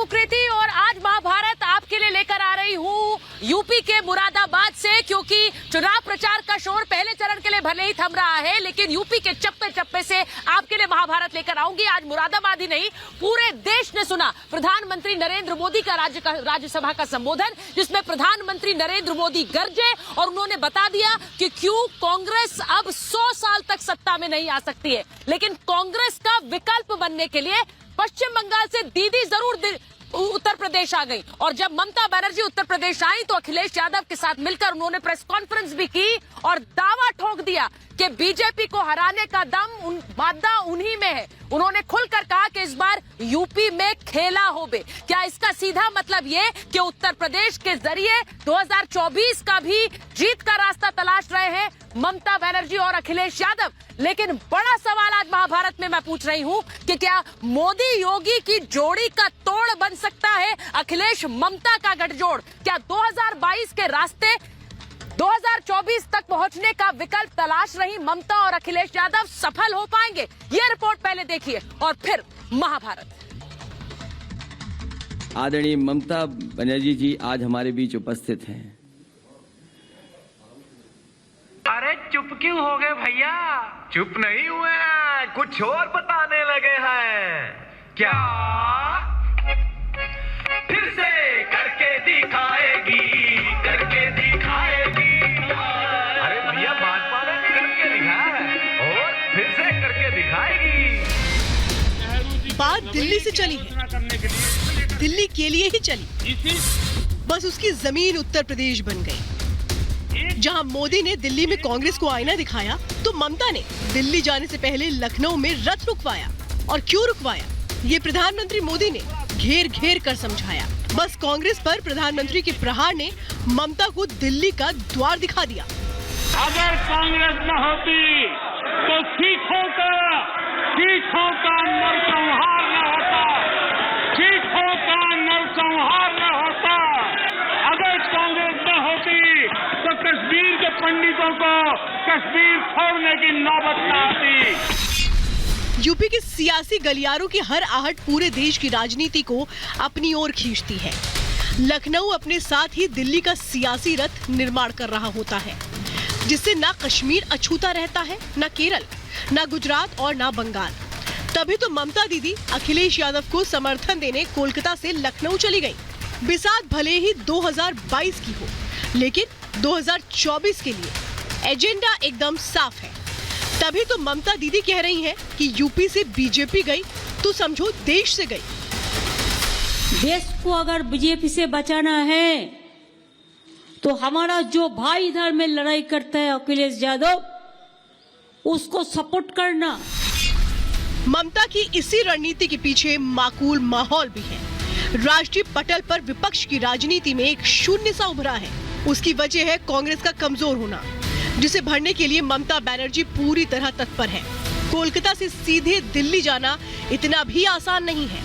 सुकृति और आज महाभारत आपके लिए लेकर आ रही हूँ यूपी के मुरादाबाद से, क्योंकि चुनाव प्रचार का शोर पहले चरण के लिए भले ही थम रहा है, लेकिन यूपी के चप्पे चप्पे से आपके लिए महाभारत लेकर आऊंगी। आज मुरादाबाद ही नहीं, पूरे देश ने सुना प्रधानमंत्री नरेंद्र मोदी का राज्यसभा का संबोधन, जिसमें प्रधानमंत्री नरेंद्र मोदी गरजे और उन्होंने बता दिया कि क्यों कांग्रेस अब 100 साल तक सत्ता में नहीं आ सकती है, लेकिन कांग्रेस का विकल्प बनने के लिए पश्चिम बंगाल से दीदी जरूर उत्तर प्रदेश आ गई। और जब ममता बनर्जी उत्तर प्रदेश आई तो अखिलेश यादव के साथ मिलकर उन्होंने प्रेस कॉन्फ्रेंस भी की और दावा ठोक दिया कि बीजेपी को हराने का दम मादा उन्हीं में है। उन्होंने खुलकर कहा कि इस बार यूपी में खेला होबे। क्या इसका सीधा मतलब ये कि उत्तर प्रदेश के जरिए 2024 का भी जीत का रास्ता तलाश रहे हैं ममता बनर्जी और अखिलेश यादव? लेकिन बड़ा सवाल आज महाभारत में मैं पूछ रही हूं कि क्या मोदी योगी की जोड़ी का तोड़ बन सकता है अखिलेश ममता का गठजोड़? क्या 2022 के रास्ते 2024 तक पहुंचने का विकल्प तलाश रही ममता और अखिलेश यादव सफल हो पाएंगे? ये रिपोर्ट पहले देखिए और फिर महाभारत। आदरणीय ममता बनर्जी जी आज हमारे बीच उपस्थित हैं। अरे चुप क्यों हो गए भैया? चुप नहीं हुए हैं, कुछ और बताने लगे हैं। क्या फिर से करके दिखाएगी, करके दिखाएगी? अरे भैया भाजपा ने करके दिखाया है और फिर से करके दिखाएगी। बात दिल्ली से चली है, दिल्ली के लिए ही चली, बस उसकी जमीन उत्तर प्रदेश बन गई। जहां मोदी ने दिल्ली में कांग्रेस को आईना दिखाया, तो ममता ने दिल्ली जाने से पहले लखनऊ में रथ रुकवाया। और क्यों रुकवाया, ये प्रधानमंत्री मोदी ने घेर घेर कर समझाया। बस कांग्रेस पर प्रधानमंत्री के प्रहार ने ममता को दिल्ली का द्वार दिखा दिया। अगर कांग्रेस न होती तो सिखों का नरसंहार न होता, सिखों का नरसंहार न होता। अगर कांग्रेस न होती तो कश्मीर के पंडितों को कश्मीर छोड़ने की नौबत न आती। यूपी के सियासी गलियारों की हर आहट पूरे देश की राजनीति को अपनी ओर खींचती है। लखनऊ अपने साथ ही दिल्ली का सियासी रथ निर्माण कर रहा होता है, जिससे ना कश्मीर अछूता रहता है, ना केरल, ना गुजरात और ना बंगाल। तभी तो ममता दीदी अखिलेश यादव को समर्थन देने कोलकाता से लखनऊ चली गई। बिसात भले ही 2022 की हो, लेकिन 2024 के लिए एजेंडा एकदम साफ है। तभी तो ममता दीदी कह रही हैं कि यूपी से बीजेपी गई तो समझो देश से गई। देश को अगर बीजेपी से बचाना है तो हमारा जो भाई इधर में लड़ाई करता है अखिलेश यादव, उसको सपोर्ट करना। ममता की इसी रणनीति के पीछे माकूल माहौल भी है। राष्ट्रीय पटल पर विपक्ष की राजनीति में एक शून्य सा उभरा है। उसकी वजह है कांग्रेस का कमजोर होना, जिसे भरने के लिए ममता बनर्जी पूरी तरह तत्पर है। कोलकाता से सीधे दिल्ली जाना इतना भी आसान नहीं है,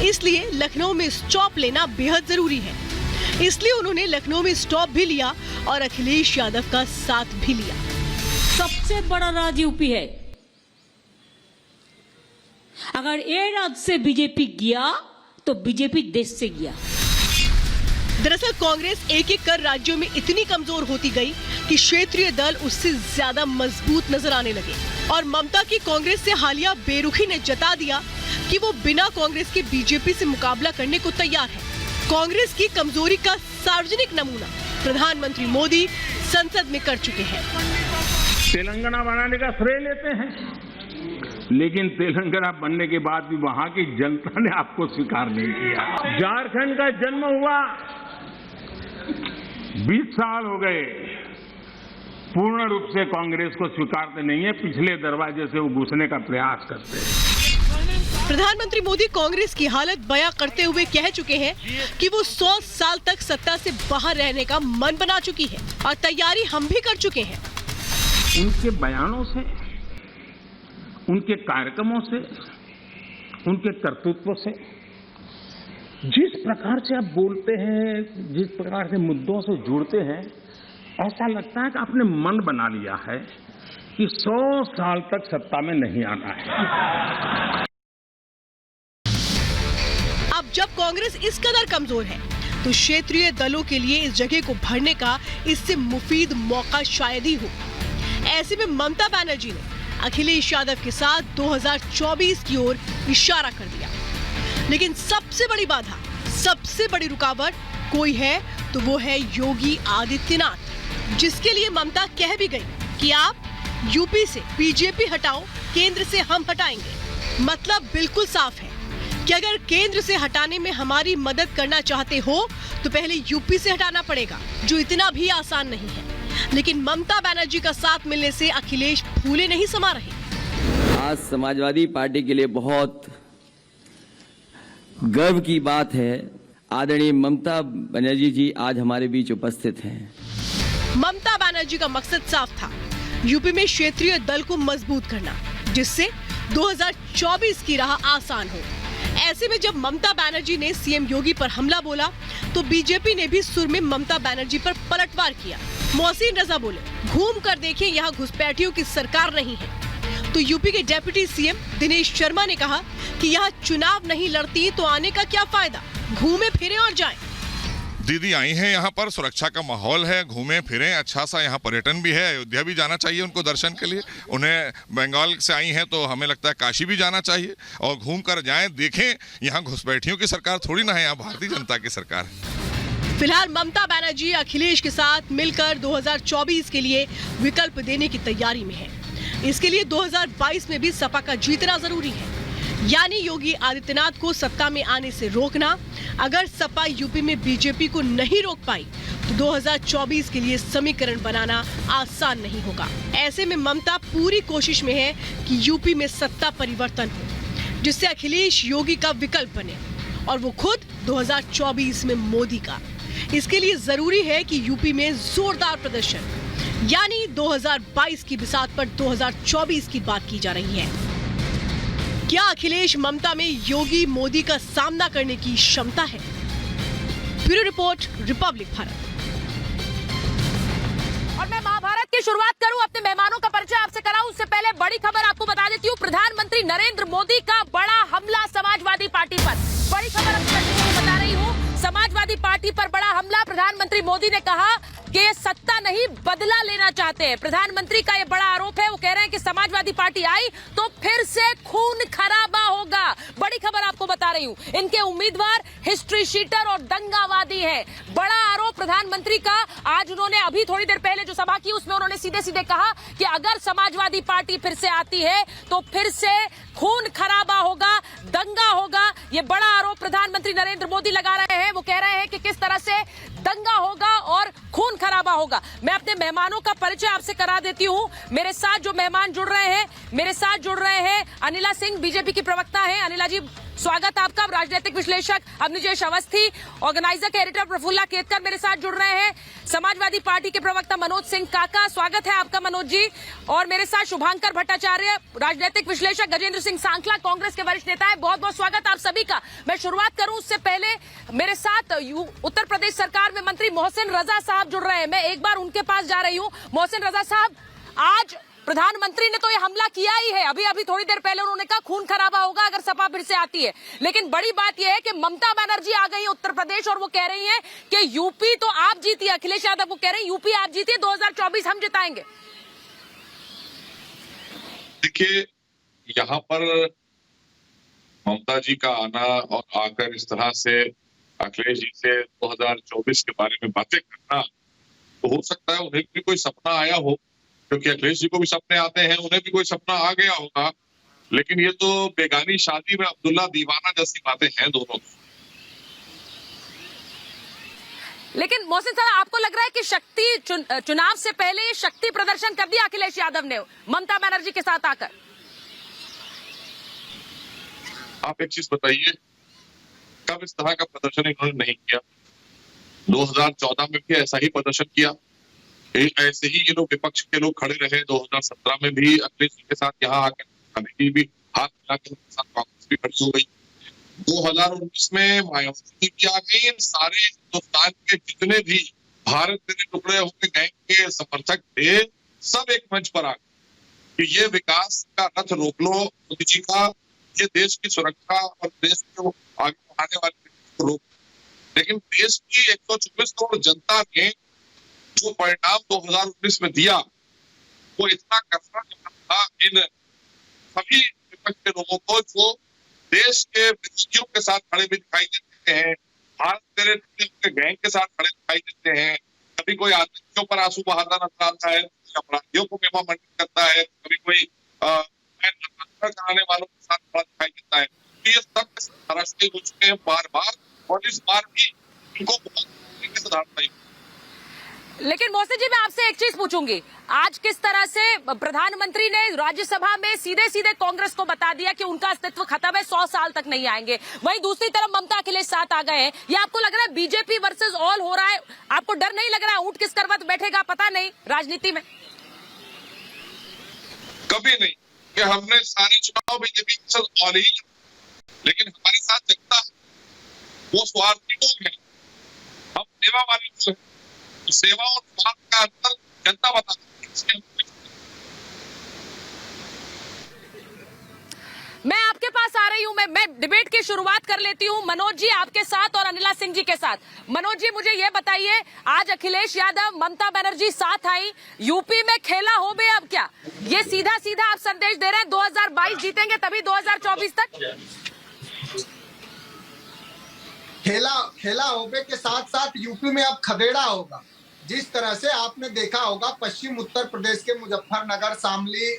इसलिए लखनऊ में स्टॉप लेना बेहद जरूरी है। इसलिए उन्होंने लखनऊ में स्टॉप भी लिया और अखिलेश यादव का साथ भी लिया। सबसे बड़ा राज्य यूपी है। अगर ये राज्य से बीजेपी गया तो बीजेपी देश से गया। दरअसल कांग्रेस एक एक कर राज्यों में इतनी कमजोर होती गई कि क्षेत्रीय दल उससे ज्यादा मजबूत नजर आने लगे। और ममता की कांग्रेस से हालिया बेरुखी ने जता दिया कि वो बिना कांग्रेस के बीजेपी से मुकाबला करने को तैयार है। कांग्रेस की कमजोरी का सार्वजनिक नमूना प्रधानमंत्री मोदी संसद में कर चुके हैं। तेलंगाना बनाने का श्रेय लेते हैं, लेकिन तेलंगाना बनने के बाद भी वहां की जनता ने आपको स्वीकार नहीं किया। झारखंड का जन्म हुआ, 20 साल हो गए, पूर्ण रूप से कांग्रेस को स्वीकारते नहीं है, पिछले दरवाजे से वो घुसने का प्रयास करते हैं। प्रधानमंत्री मोदी कांग्रेस की हालत बयां करते हुए कह चुके हैं कि वो 100 साल तक सत्ता से बाहर रहने का मन बना चुकी है और तैयारी हम भी कर चुके हैं। उनके बयानों से, उनके कार्यक्रमों से, उनके कर्तृत्व से, जिस प्रकार से आप बोलते हैं, जिस प्रकार से मुद्दों से जुड़ते हैं, ऐसा लगता है कि आपने मन बना लिया है कि 100 साल तक सत्ता में नहीं आना है। अब जब कांग्रेस इस कदर कमजोर है तो क्षेत्रीय दलों के लिए इस जगह को भरने का इससे मुफीद मौका शायद ही हो। ऐसे में ममता बनर्जी ने अखिलेश यादव के साथ 2024 की ओर इशारा कर दिया। लेकिन सबसे बड़ी बाधा, सबसे बड़ी रुकावट कोई है तो वो है योगी आदित्यनाथ, जिसके लिए ममता कह भी गई कि आप यूपी से बीजेपी हटाओ, केंद्र से हम हटाएंगे। मतलब बिल्कुल साफ है कि अगर केंद्र से हटाने में हमारी मदद करना चाहते हो तो पहले यूपी से हटाना पड़ेगा, जो इतना भी आसान नहीं है। लेकिन ममता बनर्जी का साथ मिलने से अखिलेश फूले नहीं समा रहे। आज समाजवादी पार्टी के लिए बहुत गर्व की बात है, आदरणीय ममता बनर्जी जी आज हमारे बीच उपस्थित हैं। ममता बनर्जी का मकसद साफ था, यूपी में क्षेत्रीय दल को मजबूत करना, जिससे 2024 की राह आसान हो। ऐसे में जब ममता बनर्जी ने सीएम योगी पर हमला बोला तो बीजेपी ने भी सुर में ममता बनर्जी पर पलटवार किया। मोहसिन रजा बोले, घूम कर देखिए यहाँ घुसपैठियों की सरकार नहीं है। तो यूपी के डेप्यूटी सीएम दिनेश शर्मा ने कहा कि यहाँ चुनाव नहीं लड़ती तो आने का क्या फायदा, घूमे फिरे और जाएं। दीदी आई हैं यहाँ पर, सुरक्षा का माहौल है, घूमें फिरें, अच्छा सा यहाँ पर्यटन भी है, अयोध्या भी जाना चाहिए उनको दर्शन के लिए। उन्हें बंगाल से आई हैं तो हमें लगता है काशी भी जाना चाहिए और घूम कर जाएं, देखें। यहाँ घुसपैठियों की सरकार थोड़ी ना है, यहाँ भारतीय जनता की सरकार है। फिलहाल ममता बनर्जी अखिलेश के साथ मिलकर 2024 के लिए विकल्प देने की तैयारी में है। इसके लिए 2022 में भी सपा का जीतना जरूरी है, यानी योगी आदित्यनाथ को सत्ता में आने से रोकना। अगर सपा यूपी में बीजेपी को नहीं रोक पाई तो 2024 के लिए समीकरण बनाना आसान नहीं होगा। ऐसे में ममता पूरी कोशिश में है कि यूपी में सत्ता परिवर्तन हो, जिससे अखिलेश योगी का विकल्प बने और वो खुद 2024 में मोदी का। इसके लिए जरूरी है कि यूपी में जोरदार प्रदर्शन, यानी 2022 की बिसात पर 2024 की बात की जा रही है। क्या अखिलेश ममता में योगी मोदी का सामना करने की क्षमता है? Bureau report, Republic Bharat. और मैं महाभारत की शुरुआत करूं, अपने मेहमानों का परिचय आपसे कराऊं उससे पहले बड़ी खबर आपको बता देती हूं। प्रधानमंत्री नरेंद्र मोदी का बड़ा हमला समाजवादी पार्टी पर। बड़ी खबर आपको बता रही हूं, समाजवादी पार्टी पर बड़ा हमला। प्रधानमंत्री मोदी ने कहा कि ये सत्ता नहीं बदला लेना चाहते हैं। प्रधानमंत्री का ये बड़ा आरोप है, वो कह रहे हैं कि समाजवादी पार्टी आई तो फिर से खून खराबा होगा। बड़ी खबर आपको बता रही हूं, इनके उम्मीदवार हिस्ट्री शीटर और दंगावादी हैं। बड़ा आरोप प्रधानमंत्री का। आज उन्होंने अभी थोड़ी देर पहले जो सभा की उसमें उन्होंने सीधे सीधे कहा कि अगर समाजवादी पार्टी फिर से आती है तो फिर से खून खराबा होगा, दंगा होगा। ये बड़ा आरोप प्रधानमंत्री नरेंद्र मोदी लगा रहे हैं। वो कह रहे हैं कि किस तरह से दंगा होगा और खून खराबा होगा। मैं अपने मेहमानों का परिचय आपसे करा देती हूं। मेरे साथ जो मेहमान जुड़ रहे हैं अनिला सिंह, बीजेपी की प्रवक्ता हैं। अनिला जी, स्वागत आपका। राजनीतिक विश्लेषक अभिनिजेश अवस्थी, ऑर्गेनाइजर के एडिटर प्रफुल्ला केतकर मेरे साथ जुड़ रहे हैं। समाजवादी पार्टी के प्रवक्ता मनोज सिंह काका, स्वागत है आपका मनोज जी। और मेरे साथ शुभांकर भट्टाचार्य, राजनीतिक विश्लेषक, गजेंद्र सिंह सांखला, कांग्रेस के वरिष्ठ नेता है। बहुत बहुत स्वागत आप सभी का। मैं शुरुआत करूं उससे पहले मेरे साथ उत्तर प्रदेश सरकार में मंत्री मोहसिन रजा साहब जुड़ रहे हैं। मैं एक बार उनके पास जा रही हूं। मोहसिन रजा साहब, आज प्रधानमंत्री ने तो ये हमला किया ही है, अभी थोड़ी देर पहले उन्होंने कहा खून खराबा होगा अगर सपा फिर से आती है। लेकिन बड़ी बात यह है कि ममता बनर्जी आ गई है उत्तर प्रदेश और वो कह रही हैं कि यूपी तो आप जीती। अखिलेश यादव वो कह रहे हैं यूपी आप जीती, 2024 हम जिताएंगे। देखिए, यहाँ पर ममता जी का आना और आकर इस तरह से अखिलेश जी से 2024 के बारे में बातें करना, तो हो सकता है उन्हें भी कोई सपना आया हो, क्योंकि अखिलेश जी को भी सपने आते हैं, उन्हें भी कोई सपना आ गया होगा। लेकिन ये तो बेगानी शादी में अब्दुल्ला दीवाना जैसी बातें हैं दोनों। लेकिन मोहसिन साहब, आपको लग रहा है कि शक्ति चुनाव से पहले ये शक्ति प्रदर्शन कर दिया अखिलेश यादव ने ममता बनर्जी के साथ आकर? आप एक चीज बताइए, कब इस तरह का प्रदर्शन इन्होंने नहीं किया? 2014 में भी ऐसा ही प्रदर्शन किया, ऐसे ही ये लोग विपक्ष के लोग खड़े रहे। 2017 में भी अखिलेश जी के साथ यहाँ आकर कमेटी भी हाथ मिलाकर साथ कांग्रेस भी खड़ी हो गई। 2019 में मायावती भी आ गई। सारे हिंदुस्तान के जितने भी भारत तेरे टुकड़े होकर गैंग के समर्थक थे, सब एक मंच पर आ गए कि ये विकास का रथ रोक लो मोदी जी का, ये देश की सुरक्षा और देश को आगे बढ़ाने वाले रोक, लेकिन देश की 124 करोड़ जनता ने जो परिणाम 2019 में दिया वो इतना कसरा था इन सभी विपक्ष के लोगों को, जो देश के विरोधियों के साथ खड़े भी दिखाई देते हैं, भारत के गैंग के साथ खड़े दिखाई देते हैं, कभी कोई आतंकियों पर आंसू बहाता नजर आता है, अपराधियों को मेवा मंडित करता है, कभी कोई कराने वालों के साथ खड़ा दिखाई देता है। तो ये सब महाराष्ट्र हो चुके हैं बार बार, और इस बार भी इनको बहुत तरीके से सुधारना चाहिए। लेकिन मोहसिन जी, मैं आपसे एक चीज पूछूंगी, आज किस तरह से प्रधानमंत्री ने राज्यसभा में सीधे सीधे कांग्रेस को बता दिया कि उनका अस्तित्व खत्म है, 100 साल तक नहीं आएंगे। वहीं दूसरी तरफ ममता अखिलेश साथ आ गए हैं। ये आपको लग रहा है बीजेपी वर्सेस ऑल हो रहा है? आपको डर नहीं लग रहा है ऊंट किस करवट बैठेगा पता नहीं राजनीति में? कभी नहीं कि हमने सारे चुनाव बीजेपी वर्सेस ऑल ही, लेकिन हमारे साथ जनता वो स्वार्थी लोग हैं, हम सेवा वाले लोग हैं। सेवा और स्वार्थ का अंतर जनता बताती है। मैं आपके पास आ रही हूं, मैं डिबेट की शुरुआत कर लेती हूं मनोज जी आपके साथ और अनिला सिंह जी के साथ। मनोज जी, मुझे यह बताइए, आज अखिलेश यादव, ममता बनर्जी साथ आई, यूपी में खेला हो बे अब क्या? ये सीधा सीधा आप संदेश दे रहे हैं 2022 जीतेंगे तभी 2024 तक? खेला होबे के साथ साथ यूपी में अब खदेड़ा होगा। जिस तरह से आपने देखा होगा पश्चिम उत्तर प्रदेश के मुजफ्फरनगर, शामली,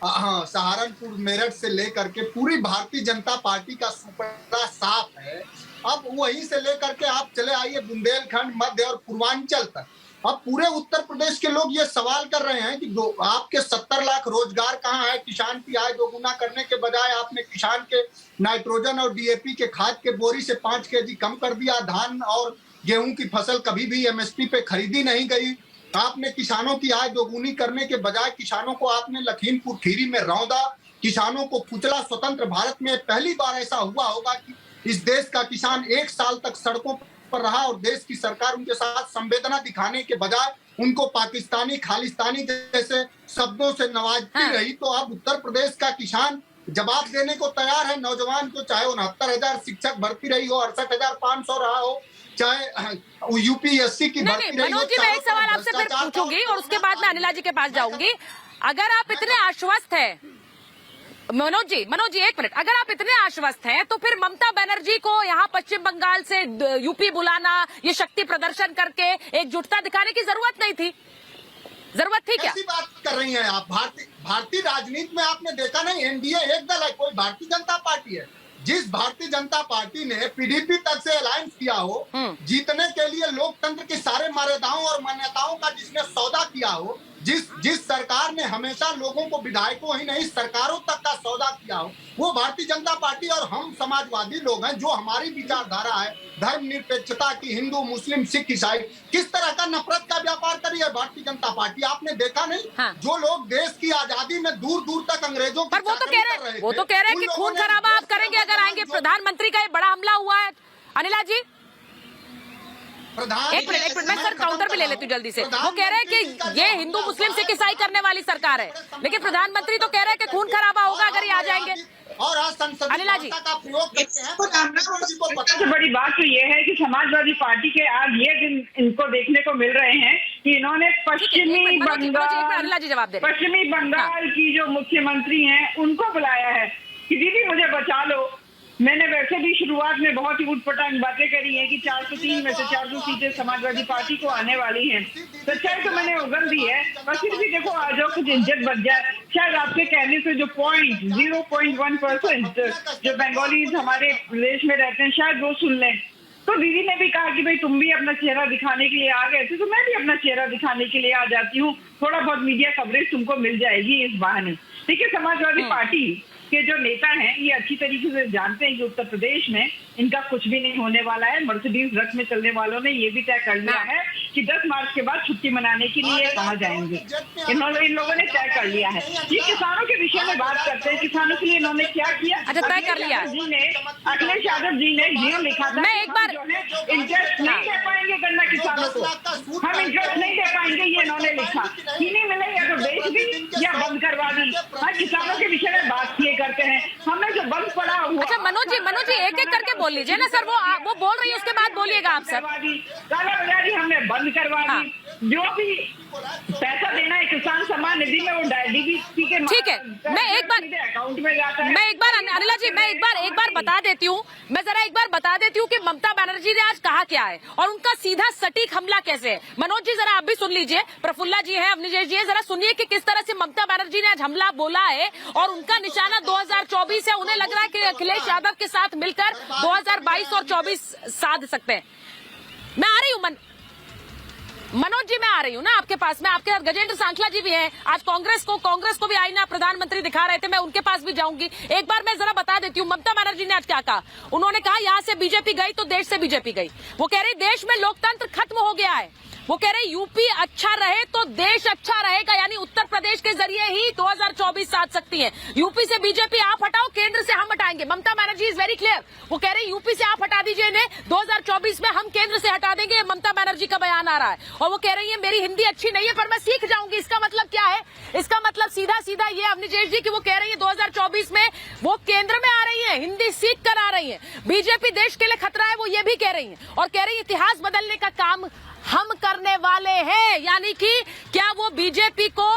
सहारनपुर, मेरठ से लेकर के पूरी भारतीय जनता पार्टी का सुपड़ा साफ है। अब वहीं से लेकर के आप चले आइए बुंदेलखंड, मध्य और पूर्वांचल तक। अब पूरे उत्तर प्रदेश के लोग ये सवाल कर रहे हैं कि आपके 70 लाख रोजगार कहाँ है? किसान की आय दोगुना करने के बजाय आपने किसान के नाइट्रोजन और डीएपी के खाद के बोरी से 5 केजी कम कर दिया। धान और गेहूं की फसल कभी भी एमएसपी पे खरीदी नहीं गई। आपने किसानों की आय दोगुनी करने के बजाय किसानों को आपने लखीमपुर खीरी में रौंदा, किसानों को कुचला। स्वतंत्र भारत में पहली बार ऐसा हुआ होगा कि इस देश का किसान 1 साल तक सड़कों पर रहा और देश की सरकार उनके साथ संवेदना दिखाने के बजाय उनको पाकिस्तानी, खालिस्तानी जैसे शब्दों से नवाजती रही। तो अब उत्तर प्रदेश का किसान जवाब देने को तैयार है नौजवान को, चाहे 69,000 शिक्षक भर्ती रही हो, 68,500 रहा हो, चाहे यूपीएससी की भर्ती रही हो। मनोज जी, मैं एक सवाल आपसे फिर पूछूंगी और उसके बाद मैं अनिला जी के पास जाऊंगी। अगर आप इतने आश्वस्त हैं, मनोज जी एक मिनट, अगर आप इतने आश्वस्त हैं तो फिर ममता बनर्जी को यहाँ पश्चिम बंगाल से यूपी बुलाना, ये शक्ति प्रदर्शन करके एकजुटता दिखाने की जरूरत नहीं थी? जरूरत थी क्या? ऐसी बात कर रही हैं आप? भारतीय राजनीति में आपने देखा नहीं, एनडीए एक दल है, कोई भारतीय जनता पार्टी है। जिस भारतीय जनता पार्टी ने पीडीपी तक से अलायंस किया हो, जीतने के लिए लोकतंत्र के सारे मर्यादाओं और मान्यताओं का जिसने सौदा किया हो, जिस सरकार ने हमेशा लोगों को, विधायकों ही नहीं सरकारों तक का सौदा किया हो, वो भारतीय जनता पार्टी। और हम समाजवादी लोग हैं, जो हमारी विचारधारा है धर्मनिरपेक्षता की, हिंदू, मुस्लिम, सिख, ईसाई, किस तरह का नफरत का व्यापार करी है भारतीय जनता पार्टी। आपने देखा नहीं? जो लोग देश की आजादी में दूर दूर तक अंग्रेजों की वो तो कह रहे हैं कि खून खराबा आप करेंगे अगर आएंगे। प्रधानमंत्री का ये बड़ा हमला हुआ है। अनिला जी एक मिनट, मैं सर काउंटर भी ले लेती हूँ जल्दी से। वो कह रहे हैं कि ये हिंदू, मुस्लिम, सिख, ईसाई करने वाली सरकार है, लेकिन प्रधानमंत्री तो कह रहे हैं कि खून खराबा होगा अगर ये आ जाएंगे। और अनिला जी, का प्रयोग करते हैं। सबसे बड़ी बात तो ये है कि समाजवादी पार्टी के आज ये दिन इनको देखने को मिल रहे हैं कि इन्होंने पश्चिमी बंगाल की जो मुख्यमंत्री हैं उनको बुलाया है कि दीदी मुझे बचा लो। मैंने वैसे भी शुरुआत में बहुत ही उटपटांग बातें करी हैं कि 403 में से 400 सीटें समाजवादी पार्टी को आने वाली हैं। सच्चाई तो मैंने उगल दी है, पर फिर भी देखो आज कुछ इज्जत बच जाए। शायद आपके कहने से जो 0.1% जो बंगालीज हमारे प्रदेश में रहते हैं शायद वो सुन लें। तो दीदी ने भी कहा कि भाई तुम भी अपना चेहरा दिखाने के लिए आ गए थे, तो मैं भी अपना चेहरा दिखाने के लिए आ जाती हूँ। थोड़ा बहुत मीडिया कवरेज तुमको मिल जाएगी इस बहाने। ठीक है, समाजवादी पार्टी के जो नेता हैं ये अच्छी तरीके से जानते हैं कि उत्तर प्रदेश में इनका कुछ भी नहीं होने वाला है। मर्सिडीज रथ में चलने वालों ने ये भी तय कर लिया है कि 10 मार्च के बाद छुट्टी मनाने के लिए कहाँ जाएंगे। इन लोगों ने तय कर लिया है। ये किसानों के विषय में बात करते हैं, किसानों के लिए इन्होंने क्या किया। तय कर लिया अखिलेश यादव जी ने जीरो लिखा था। मैं एक बार इंटरेस्ट नहीं दे पाएंगे गन्ना किसानों को, हम इंटरेस्ट नहीं दे पाएंगे, ये इन्होंने लिखा। चीनी मिले या तो बेच दी या बंद करवा करवा दी। हाँ, किसानों के विषय में बात किए करते हैं। हमने जो बंद पड़ा हुआ, अच्छा मनोज जी एक एक करके बोल लीजिए ना सर, वो बोल रही है उसके बाद बोलिएगा आप सर। काला बाजारी हमने बंद करवा दी। जो भी पैसा देना है किसान सम्मान निधि में, वो डीबीटी के ठीक है। मैं एक बार अकाउंट में जाता है। मैं एक बार अनिला जी मैं एक बार बता देती हूँ, मैं जरा एक बार बता देती हूँ कि ममता बनर्जी ने आज कहा क्या है और उनका सीधा सटीक हमला कैसे है। मनोज जी जरा आप भी सुन लीजिए, प्रफुल्ला जी है, अवनीश जी है, जरा सुनिए कि किस तरह से ममता बनर्जी ने आज हमला बोला है और उनका निशाना 2024 है। उन्हें लग रहा है कि अखिलेश यादव के साथ मिलकर 2022 और 24 साध सकते हैं। मैं आ रही हूँ मनोज जी, मैं आ रही हूँ ना आपके पास में। आपके साथ गजेंद्र सांखला जी भी हैं। आज कांग्रेस को भी आईना प्रधानमंत्री दिखा रहे थे, मैं उनके पास भी जाऊंगी। एक बार मैं जरा बता देती हूँ ममता बनर्जी ने आज क्या कहा। उन्होंने कहा यहाँ से बीजेपी गई तो देश से बीजेपी गई। वो कह रही देश में लोकतंत्र खत्म हो गया है। वो कह रहे यूपी अच्छा रहे तो देश अच्छा रहेगा, यानी उत्तर प्रदेश के जरिए ही 2024 साध सकती है। यूपी से बीजेपी आप हटाओ, केंद्र से हम हटाएंगे। Mamata Banerjee is very clear. वो कह रहे यूपी से आप हटा दीजिए इन्हें, 2024 में हम केंद्र से हटा देंगे। ममता बनर्जी का बयान आ रहा है और वो कह रही है मेरी हिंदी अच्छी नहीं है पर मैं सीख जाऊंगी। इसका मतलब क्या है? इसका मतलब सीधा सीधा ये अवनीश जी की वो कह रही है 2024 में वो केंद्र में आ रही है, हिंदी सीख कर आ रही है। बीजेपी देश के लिए खतरा है, वो ये भी कह रही है और कह रही है इतिहास बदलने का काम हम करने वाले हैं। यानी कि क्या वो बीजेपी को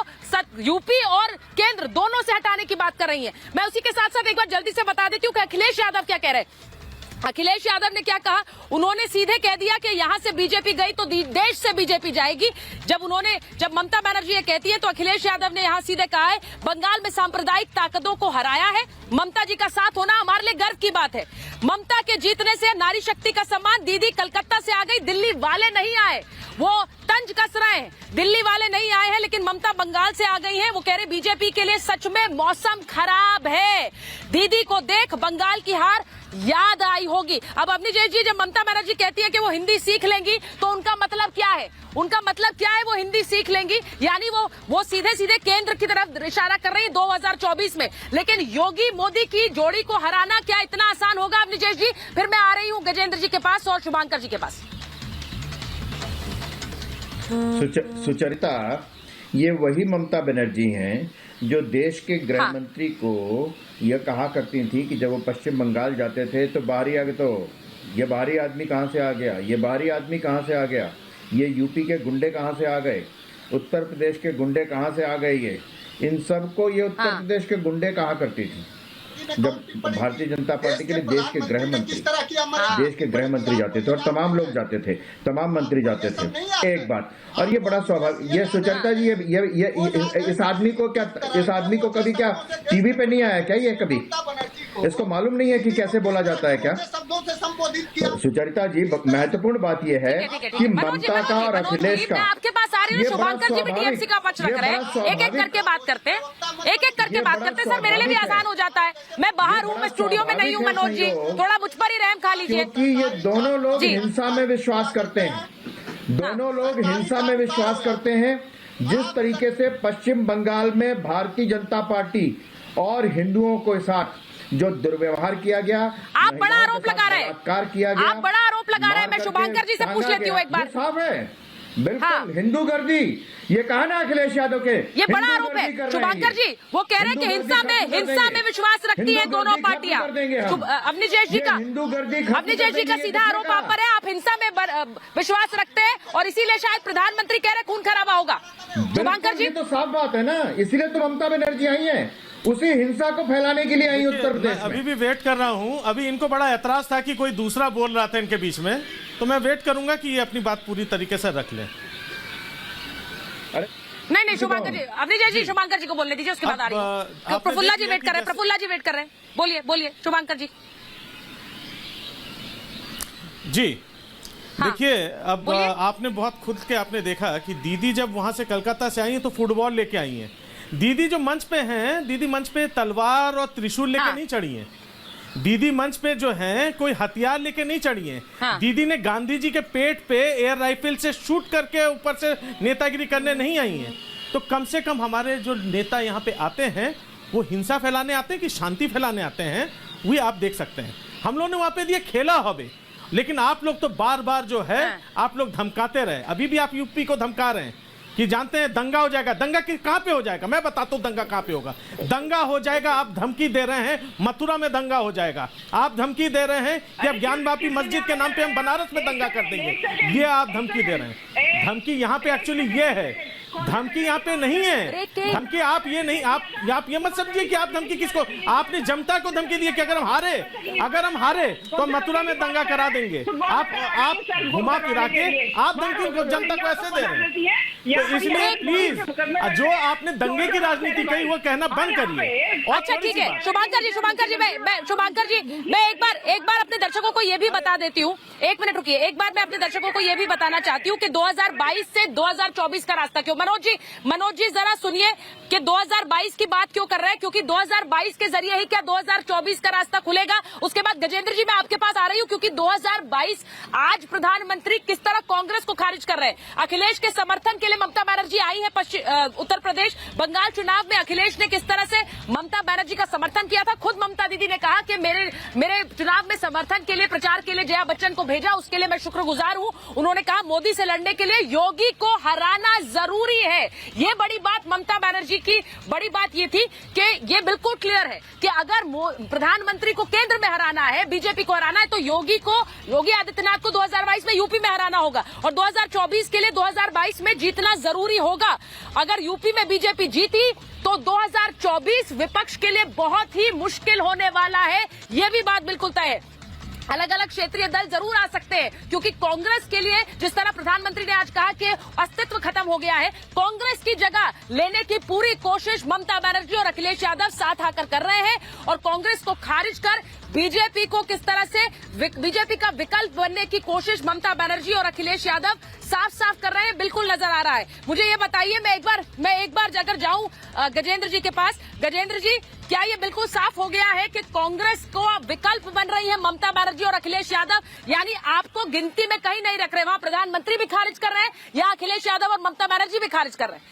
यूपी और केंद्र दोनों से हटाने की बात कर रही है। मैं उसी के साथ साथ एक बार जल्दी से बता देती हूँ कि अखिलेश यादव क्या कह रहे हैं। अखिलेश यादव ने क्या कहा? उन्होंने सीधे कह दिया कि यहां से बीजेपी गई तो देश से बीजेपी जाएगी। जब ममता बनर्जी ये कहती है तो अखिलेश यादव ने यहां सीधे कहा है बंगाल में सांप्रदायिक ताकतों को हराया है। ममता जी का साथ होना हमारे लिए गर्व की बात है। ममता के जीतने से नारी शक्ति का सम्मान। दीदी कलकत्ता से आ गई, दिल्ली वाले नहीं आए, वो तंज कस रहे हैं। दिल्ली वाले नहीं आए हैं लेकिन ममता बंगाल से आ गई हैं। वो कह रहे बीजेपी के लिए सच में मौसम खराब है। दीदी को देख बंगाल की हार याद आई होगी। अब अवनीश जी जब ममता बनर्जी कहती है कि वो हिंदी सीख लेंगी तो उनका मतलब क्या है? उनका मतलब क्या है वो हिंदी सीख लेंगी? यानी वो सीधे सीधे केंद्र की तरफ इशारा कर रही है 2024 में। लेकिन योगी मोदी की जोड़ी को हराना क्या इतना आसान होगा अवनीश जी? फिर मैं आ रही हूँ गजेंद्र जी के पास और शुभांकर जी के पास। सुचरिता, ये वही ममता बनर्जी हैं जो देश के गृह मंत्री को यह कहा करती थी कि जब वो पश्चिम बंगाल जाते थे तो बाहरी आदमी कहाँ से आ गया, ये बाहरी आदमी कहाँ से आ गया, ये यूपी के गुंडे कहाँ से आ गए, उत्तर प्रदेश के गुंडे कहाँ से आ गए, ये इन सबको ये उत्तर प्रदेश के गुंडे कहा करती थी। जब भारतीय जनता पार्टी के लिए देश के गृह मंत्री जाते थे और तमाम लोग जाते थे, तमाम मंत्री जाते थे। एक बात और ये बड़ा स्वाभाविक, ये सुचरिता जी ये इस आदमी को कभी क्या टीवी पे नहीं आया क्या? ये कभी इसको मालूम नहीं है कि कैसे बोला जाता है क्या? सुचरिता जी महत्वपूर्ण बात ये है कि ममता का और अखिलेश का, आपके पास आ रही हूँ, शुभांकर जी भी टीएमसी का पक्ष रख रहे हैं। एक एक करके बात करते हैं, सर मेरे लिए भी आसान हो जाता है। मैं बाहर हूँ, मैं स्टूडियो में नहीं हूँ। मनोज जी थोड़ा मुझ पर ही रहम खा लीजिए। क्योंकि ये दोनों लोग हिंसा में विश्वास करते हैं, दोनों लोग हिंसा में विश्वास करते हैं। जिस तरीके से पश्चिम बंगाल में भारतीय जनता पार्टी और हिंदुओं के साथ जो दुर्व्यवहार किया गया, आप बड़ा आरोप लगा रहे हैं, आप बड़ा आरोप लगा रहे हैं। मैं शुभांकर जी से पूछ लेती हूँ एक बार। साफ है बिल्कुल, हिंदू गर्दी, ये कहा ना अखिलेश यादव के, ये बड़ा आरोप है शुभांकर जी। वो कह रहे हैं कि हिंसा में विश्वास रखती है दोनों पार्टियां। अवनीश जी का सीधा आरोप आप पर है, आप हिंसा में विश्वास रखते हैं और इसीलिए शायद प्रधानमंत्री कह रहे खून खराबा होगा। शुभांकर जी तो साफ बात है ना, इसीलिए तो ममता बनर्जी आई है, उसी हिंसा को फैलाने के लिए आई उत्तर प्रदेश में। अभी भी वेट कर रहा हूं। अभी इनको बड़ा ऐतराज था कि कोई दूसरा बोल रहा था इनके बीच में, तो मैं वेट करूंगा कि ये अपनी बात पूरी तरीके से रख लें। अरे नहीं शुभांकर जी, अवनीश जी शुभांकर जी को बोलने दीजिए, उसके बाद आ रही हूं। प्रफुल्ला जी वेट कर रहे हैं, प्रफुल्ला जी वेट कर रहे हैं। बोलिए शुभांकर जी। जी देखिए, अब आपने बहुत खुद के आपने देखा कि दीदी जब वहां से कलकत्ता से आई हैं तो फुटबॉल लेके आई हैं। दीदी जो मंच पे हैं, दीदी मंच पे तलवार और त्रिशूल लेके नहीं चढ़ी हैं। दीदी मंच पे जो हैं कोई हथियार लेके नहीं चढ़ी हैं। दीदी ने गांधी जी के पेट पे एयर राइफल से शूट करके ऊपर से नेतागिरी करने नहीं आई हैं। तो कम से कम हमारे जो नेता यहाँ पे आते हैं वो हिंसा फैलाने आते हैं कि शांति फैलाने आते हैं, वही आप देख सकते हैं। हम लोग ने वहां पे दिए खेला हवे, लेकिन आप लोग तो बार बार जो है आप लोग धमकाते रहे। अभी भी आप यूपी को धमका रहे हैं। कि जानते हैं दंगा हो जाएगा। दंगा कहां पे हो जाएगा, मैं बताता हूं दंगा कहां पे होगा। दंगा हो जाएगा, आप धमकी दे रहे हैं मथुरा में दंगा हो जाएगा। आप धमकी दे रहे हैं कि अब ज्ञानवापी मस्जिद के नाम पे हम बनारस में दंगा कर देंगे। ये आप धमकी दे रहे हैं। धमकी यहां पे एक्चुअली ये है, धमकी यहाँ पे नहीं है। धमकी आप ये नहीं, आप ये मत समझिए कि आप धमकी किसको, आपने जनता को धमकी दी कि अगर हम हारे तो मथुरा में दंगा करा देंगे। आप घुमा फिरा के आप धमकी को जनता को ऐसे दे रहे हैं। तो इसलिए प्लीज जो आपने दंगे की राजनीति कही वो कहना बंद करिए। अच्छा ठीक है शुभंकर जी, मैं एक बार अपने दर्शकों को ये भी बता देती हूँ, एक मिनट रुकिए, एक बार मैं अपने दर्शकों को ये भी बताना चाहती हूँ कि 2022 से 2024 का रास्ता क्यों। मनोज जी जरा सुनिए कि 2022 की बात क्यों कर रहे हैं, क्योंकि 2022 के जरिए ही क्या 2024 का रास्ता खुलेगा। उसके बाद गजेंद्र जी मैं आपके पास आ रही हूँ, क्योंकि 2022 आज प्रधानमंत्री किस तरह कांग्रेस को खारिज कर रहे हैं। अखिलेश के समर्थन के लिए ममता बनर्जी आई है उत्तर प्रदेश। बंगाल चुनाव में अखिलेश ने किस तरह से ममता बनर्जी का समर्थन किया था। खुद ममता दीदी ने कहा कि मेरे चुनाव में समर्थन के लिए, प्रचार के लिए जया बच्चन को भेजा, उसके लिए मैं शुक्रगुजार हूँ। उन्होंने कहा मोदी से लड़ने के लिए योगी को हराना जरूरी है। ये बड़ी बात ममता बनर्जी की बड़ी बात ये थी कि ये बिल्कुल क्लियर है कि अगर प्रधानमंत्री को केंद्र में हराना है, बीजेपी को हराना है, तो योगी आदित्यनाथ को 2022 में यूपी में हराना होगा और 2024 के लिए 2022 में जीतना जरूरी होगा। अगर यूपी में बीजेपी जीती तो 2024 विपक्ष के लिए बहुत ही मुश्किल होने वाला है। ये भी बात बिल्कुल तय है। अलग अलग क्षेत्रीय दल जरूर आ सकते हैं, क्योंकि कांग्रेस के लिए जिस तरह प्रधानमंत्री ने आज कहा कि अस्तित्व खत्म हो गया है, कांग्रेस की जगह लेने की पूरी कोशिश ममता बनर्जी और अखिलेश यादव साथ आकर कर रहे हैं और कांग्रेस को खारिज कर बीजेपी को किस तरह से बीजेपी का विकल्प बनने की कोशिश ममता बनर्जी और अखिलेश यादव साफ साफ कर रहे हैं, बिल्कुल नजर आ रहा है। मुझे ये बताइए, मैं एक बार जाकर जाऊं गजेंद्र जी के पास। गजेंद्र जी, क्या ये बिल्कुल साफ हो गया है कि कांग्रेस को विकल्प बन रही है ममता बनर्जी और अखिलेश यादव, यानी आपको गिनती में कहीं नहीं रख रहे, वहां प्रधानमंत्री भी खारिज कर रहे हैं या अखिलेश यादव और ममता बनर्जी भी खारिज कर रहे हैं?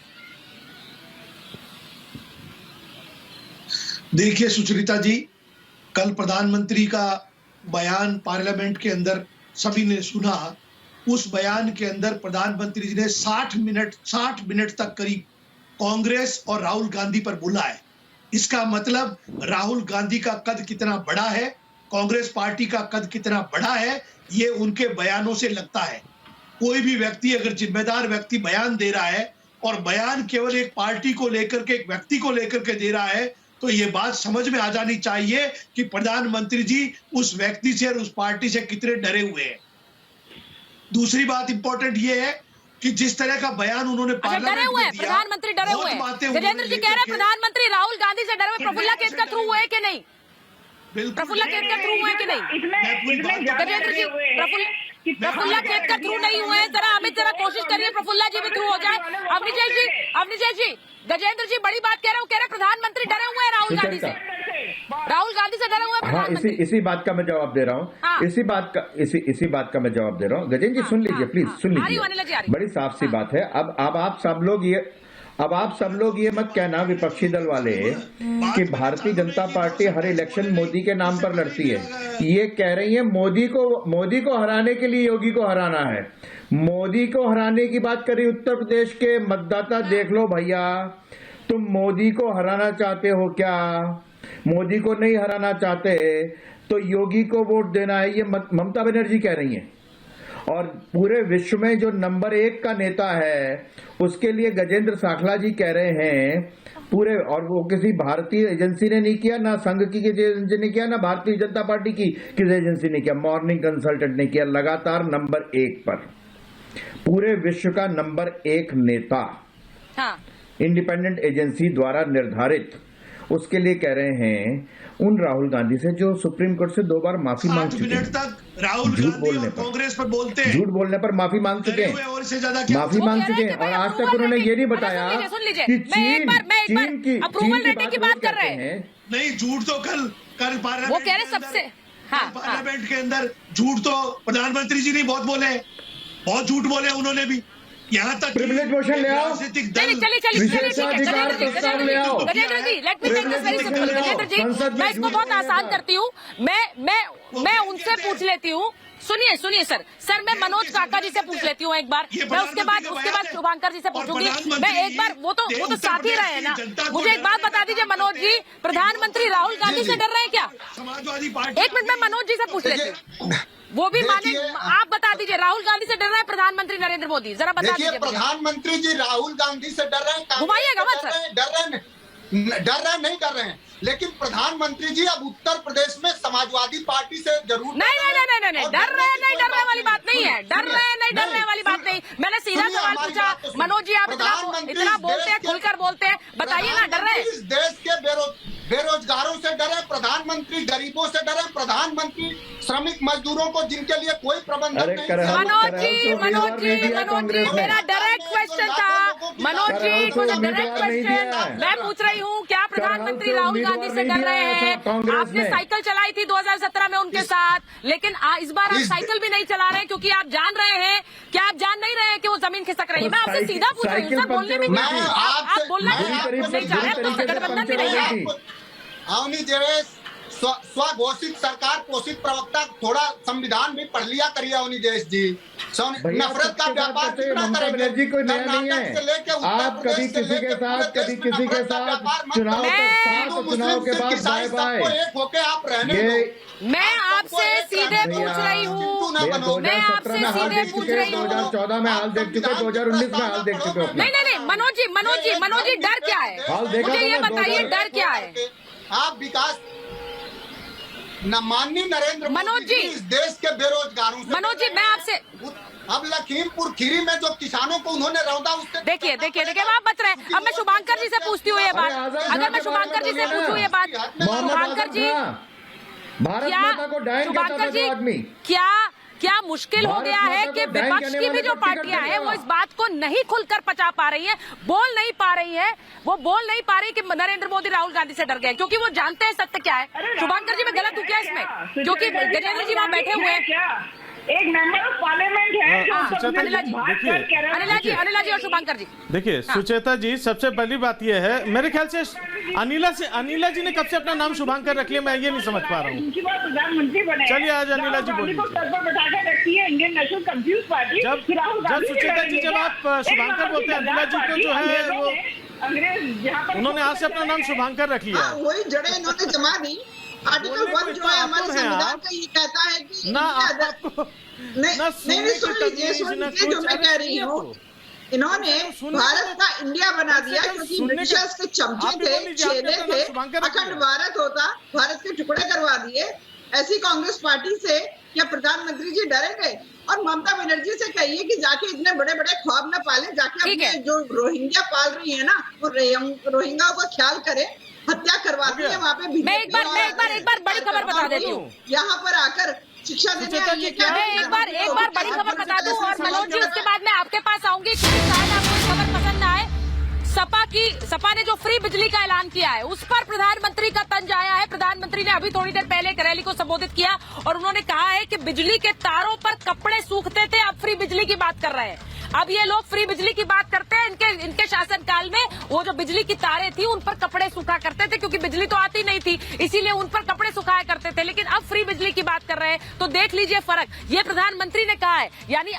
देखिए सुचरिता जी, कल प्रधानमंत्री का बयान पार्लियामेंट के अंदर सभी ने सुना। उस बयान के अंदर प्रधानमंत्री जी ने 60 मिनट तक करीब कांग्रेस और राहुल गांधी पर बोला है। इसका मतलब राहुल गांधी का कद कितना बड़ा है, कांग्रेस पार्टी का कद कितना बड़ा है, ये उनके बयानों से लगता है। कोई भी व्यक्ति अगर जिम्मेदार व्यक्ति बयान दे रहा है और बयान केवल एक पार्टी को लेकर के, एक व्यक्ति को लेकर के दे रहा है, तो ये बात समझ में आ जानी चाहिए कि प्रधानमंत्री जी उस व्यक्ति से और उस पार्टी से कितने डरे हुए हैं। दूसरी बात इंपॉर्टेंट ये है कि जिस तरह का बयान उन्होंने डरे हुए हैं, प्रधानमंत्री डरे हुए हैं। गजेंद्र जी कह रहे हैं प्रधानमंत्री राहुल गांधी से डरे हुए। प्रफुल्ला केतकर थ्रू हुए कि नहीं? प्रफुल्ला केतकर थ्रू हुए कि नहीं? गजेंद्र जी प्रफुल्ला केतकर थ्रू नहीं हुए हैं, जरा अमित जरा कोशिश करिए प्रफुल्ला जी भी थ्रू हो जाए। अवनिजय जी गजेंद्र जी बड़ी बात कह रहे हैं प्रधानमंत्री डरे हुए हैं राहुल गांधी से डरे हुए हैं। हाँ, इसी बात का मैं जवाब दे रहा हूँ। हाँ। इसी बात का मैं जवाब दे रहा हूँ। गजेंद्र जी सुन लीजिए, प्लीज सुन लीजिए, बड़ी साफ सी बात है। अब आप सब लोग ये मत कहना विपक्षी दल वाले कि भारतीय जनता पार्टी हर इलेक्शन मोदी के नाम पर लड़ती है। ये कह रही है मोदी को हराने के लिए योगी को हराना है। मोदी को हराने की बात करी, उत्तर प्रदेश के मतदाता देख लो भैया, तुम मोदी को हराना चाहते हो क्या? मोदी को नहीं हराना चाहते तो योगी को वोट देना है, ये ममता बनर्जी कह रही हैं। और पूरे विश्व में जो नंबर 1 का नेता है उसके लिए गजेंद्र साखला जी कह रहे हैं पूरे, और वो किसी भारतीय एजेंसी ने नहीं किया, ना संघ की एजेंसी ने किया, ना भारतीय जनता पार्टी की किसी एजेंसी ने किया, मॉर्निंग कंसल्टेंट ने किया, लगातार नंबर 1 पर, पूरे विश्व का नंबर 1 नेता। हाँ। इंडिपेंडेंट एजेंसी द्वारा निर्धारित, उसके लिए कह रहे हैं उन राहुल गांधी से जो सुप्रीम कोर्ट से 2 बार माफी मांग चुके हैं। तक राहुल गांधी कांग्रेस पर बोलते हैं, झूठ बोलने पर माफी मांग चुके हैं, माफी मांग चुके हैं, और आज तक उन्होंने ये नहीं बताया कि चीन की बात कर रहे हैं। नहीं, झूठ तो कल वो कह रहे सबसे पार्लियामेंट के अंदर झूठ तो प्रधानमंत्री जी ने बहुत बोले, बहुत झूठ बोले उन्होंने भी। यहाँ तक प्रिविलेज मोशन ले आओ, विशेषाधिकार प्रस्ताव ले आओ। Gajendra ji let me make this very simple. Gajendra ji मैं इसको बहुत आसान करती हूँ, मैं उनसे पूछ लेती हूँ, सुनिए सर मैं मनोज काका जी से पूछ लेती हूँ एक बार, मैं उसके बाद शुभांकर जी से पूछूंगी। मैं एक बार वो तो साथ ही रहे ना, मुझे एक बात बता दीजिए मनोज जी, प्रधानमंत्री राहुल गांधी से डर रहे हैं क्या? समाजवादी पार्टी, एक मिनट में मनोज जी से पूछ लेती हूँ, वो भी माने। आप बता दीजिए, राहुल गांधी से डर रहे हैं प्रधानमंत्री नरेंद्र मोदी? जरा बता दीजिए। प्रधानमंत्री जी राहुल गांधी से डर रहे हैं, घुमाइएगा मत सर। डर रहे नहीं कर रहे हैं, लेकिन प्रधानमंत्री जी अब उत्तर प्रदेश में समाजवादी पार्टी से जरूर नहीं, डर रहे वाली बात नहीं है, डर रहे वाली बात नहीं। मैंने सीधा सवाल पूछा। मनोज जी आप इतना बोलते हैं, खुलकर बोलते हैं, बताइए ना, डर रहे? इस देश के बेरोजगारों से डरे, प्रधानमंत्री गरीबों से डरे, प्रधानमंत्री श्रमिक मजदूरों को जिनके लिए कोई प्रबंधन नहीं। मनोज जी मेरा डायरेक्ट क्वेश्चन था, मनोज जी को डायरेक्ट क्वेश्चन मैं पूछ रही हूँ, क्या प्रधानमंत्री राहुल गांधी से डर रहे हैं? आपने साइकिल चलाई थी 2017 में उनके साथ, लेकिन इस बार आप साइकिल भी नहीं चला रहे क्योंकि आप जान रहे हैं, क्या आप जान नहीं रहे हैं कि वो जमीन खिसक रही है? मैं आपसे सीधा पूछ रही हूँ सर, बोलने में आप बोलना नहीं चाह रहे, तो गठबंधन भी नहीं है। अवनी जयेश स्वघोषित सरकार पोषित प्रवक्ता, थोड़ा संविधान भी पढ़ लिया करिए अवनी जयेश जी। नफरत का व्यापार कितना करेंगे? जी कोई नया नहीं है, आप कभी किसी के साथ कभी किसी के साथ चुनाव के बाद बाय बाय। एक होके आप रहने दो। मैं आपसे सीधे पूछ रही हूँ, मैं आपसे सीधे पूछ रही हूँ। 2014 में हाल देख चुके, 2019 में हाल देख चुके। नहीं मनोज जी डर क्या है? मुझे ये बताइए डर क्या है? आप विकास माननीय नरेंद्र मनोज जी इस देश के बेरोजगारों से, मनोज जी मैं आपसे, अब लखीमपुर खीरी में जो किसानों को उन्होंने रौंदा, उससे देखिए आप बच रहे हैं। अब मैं शुभांकर जी से पूछती हूँ ये बात, अगर मैं शुभांकर जी से पूछूं ये बात, शुभांकर जी शुभांकर जी क्या मुश्किल हो गया है कि विपक्ष की भी जो पार्टियां हैं वो इस बात को नहीं खुलकर पचा पा रही हैं, बोल नहीं पा रही कि नरेंद्र मोदी राहुल गांधी से डर गए, क्योंकि वो जानते हैं सत्य क्या है। शुभांकर जी मैं गलत हूँ क्या इसमें? क्योंकि गजेंद्र जी वहाँ बैठे हुए हैं, एक मेंबर ऑफ पार्लियामेंट है। अनिला जी और शुभांकर जी, देखिए सुचेता जी, सबसे पहली बात यह है, मेरे ख्याल से अनिला जी ने कब से अपना नाम शुभांकर रख लिया, मैं ये नहीं समझ पा रहा हूँ। उनकी बात प्रधानमंत्री बने, चलिए आज अनिला जी बोलिए। बैठाकर रखी है इंडियन नेशनल कंफ्यूज पार्टी। जब सुचेता जी जब आप शुभांकर बोलते हैं, अनिला जी को जो है वो अंग्रेज उन्होंने आज से अपना नाम शुभांकर रख लिया। वही जड़े इन्होंने जमा दी। आर्टिकल 1 जो है हमारे संविधान का, ये कहता है कि नहीं सुन लीजिए जो मैं कह रही हूँ। इन्होंने भारत का इंडिया बना दिया क्योंकि ब्रिटिशर्स के चमचे थे, छेले थे, अखंड भारत होता, भारत के टुकड़े करवा दिए। ऐसी कांग्रेस पार्टी से क्या प्रधानमंत्री जी डरेंगे? और ममता बनर्जी से कहिए कि जाके इतने बड़े बड़े ख्वाब न पाले, जाके अपने जो रोहिंग्या पाल रही है ना, वो रोहिंग्या का ख्याल करे, हत्या करवाती है वहाँ पे। मैं एक बार बड़ी खबर बता देती हूँ, यहाँ पर आकर शिक्षा देने आई है क्या? मैं एक बार बड़ी खबर बता दूं और मनोज जी उसके बाद मैं आपके पास आऊंगी, क्योंकि शायद आपको ये खबर पसंद ना आए। सपा ने जो फ्री बिजली का ऐलान किया है उस पर प्रधानमंत्री का तंज आया है। प्रधानमंत्री ने अभी थोड़ी देर पहले एक रैली को संबोधित किया और उन्होंने कहा है कि बिजली के तारों पर कपड़े सूखते थे, अब फ्री बिजली की बात कर रहे हैं। अब ये लोग फ्री बिजली की बात करते हैं, इनके शासनकाल में वो जो बिजली की तारें थी उन पर कपड़े सूखा करते थे, क्योंकि बिजली तो आती नहीं थी, इसीलिए उन पर कपड़े सुखाया करते थे। लेकिन अब फ्री बिजली की बात कर रहे हैं, तो देख लीजिए फर्क। ये प्रधानमंत्री ने कहा है, यानी